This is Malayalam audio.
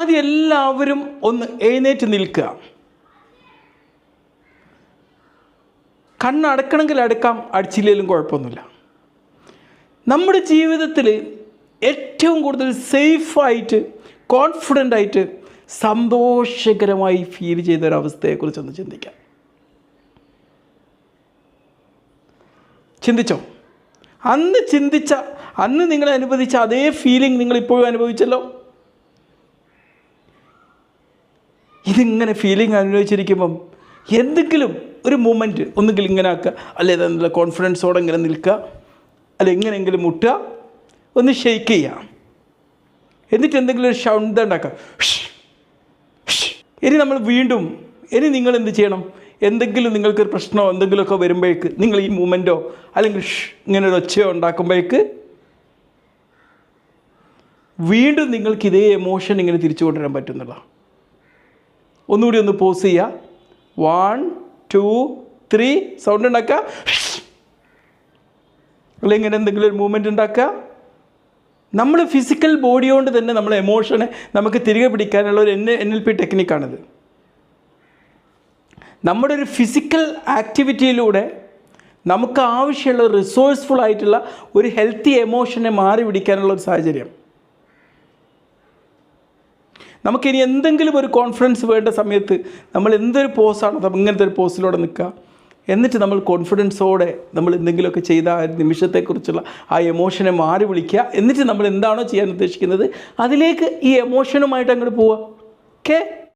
ആദ്യം എല്ലാവരും ഒന്ന് എഴുന്നേറ്റ് നിൽക്കുക. കണ്ണടക്കണമെങ്കിൽ അടക്കാം, അടിച്ചില്ലെങ്കിലും കുഴപ്പമൊന്നുമില്ല. നമ്മുടെ ജീവിതത്തിൽ ഏറ്റവും കൂടുതൽ സേഫായിട്ട് കോൺഫിഡൻ്റായിട്ട് സന്തോഷകരമായി ഫീൽ ചെയ്തൊരവസ്ഥയെക്കുറിച്ചൊന്ന് ചിന്തിക്കാം. ചിന്തിച്ചോ? അന്ന് നിങ്ങൾ അനുഭവിച്ച അതേ ഫീലിംഗ് നിങ്ങളിപ്പോഴും അനുഭവിച്ചല്ലോ. ഇതിങ്ങനെ ഫീലിംഗ് അനുഭവിച്ചിരിക്കുമ്പം എന്തെങ്കിലും ഒരു മൂമെൻറ്റ് ഒന്നുകിൽ ഇങ്ങനെ ആക്കുക, അല്ലെ നല്ല കോൺഫിഡൻസോടെ ഇങ്ങനെ നിൽക്കുക, അല്ലെ എങ്ങനെയെങ്കിലും മുട്ടുക, ഒന്ന് ഷെയ്ക്ക് ചെയ്യുക, എന്നിട്ട് എന്തെങ്കിലും ഒരു സൗണ്ട് ഉണ്ടാക്കുക. ഇനി നിങ്ങൾ എന്ത് ചെയ്യണം? എന്തെങ്കിലും നിങ്ങൾക്കൊരു പ്രശ്നമോ എന്തെങ്കിലുമൊക്കെ വരുമ്പോഴേക്ക് നിങ്ങൾ ഈ മൂമെൻറ്റോ അല്ലെങ്കിൽ ഇങ്ങനെ ഒരു ഒച്ചയോ ഉണ്ടാക്കുമ്പോഴേക്ക് വീണ്ടും നിങ്ങൾക്ക് ഇതേ എമോഷൻ ഇങ്ങനെ തിരിച്ചു കൊണ്ടുവരാൻ പറ്റുന്നില്ല. ഒന്നുകൂടി ഒന്ന് പോസ് ചെയ്യുക. 1 2 3 സൗണ്ട് ഉണ്ടാക്കുക, അല്ലെങ്കിൽ ഇങ്ങനെ എന്തെങ്കിലും ഒരു മൂവ്മെൻറ്റ് ഉണ്ടാക്കുക. നമ്മൾ ഫിസിക്കൽ ബോഡി കൊണ്ട് തന്നെ നമ്മളെ എമോഷനെ നമുക്ക് തിരികെ പിടിക്കാനുള്ള ഒരു NLP ടെക്നിക്കാണിത്. നമ്മുടെ ഒരു ഫിസിക്കൽ ആക്ടിവിറ്റിയിലൂടെ നമുക്ക് ആവശ്യമുള്ള റിസോഴ്സ്ഫുൾ ആയിട്ടുള്ള ഒരു ഹെൽത്തി എമോഷനെ മാറി പിടിക്കാനുള്ള ഒരു സാഹചര്യം. നമുക്കിനി എന്തെങ്കിലും ഒരു കോൺഫിഡൻസ് വേണ്ട സമയത്ത് നമ്മൾ എന്തൊരു പോസാണോ ഇങ്ങനത്തെ ഒരു പോസിലൂടെ നിൽക്കുക, എന്നിട്ട് നമ്മൾ കോൺഫിഡൻസോടെ നമ്മൾ എന്തെങ്കിലുമൊക്കെ ചെയ്ത ആ നിമിഷത്തെക്കുറിച്ചുള്ള ആ എമോഷനെ മാറി വിളിക്കുക. എന്നിട്ട് നമ്മൾ എന്താണോ ചെയ്യാൻ ഉദ്ദേശിക്കുന്നത് അതിലേക്ക് ഈ എമോഷനുമായിട്ട് അങ്ങോട്ട് പോവുക. ഓക്കെ.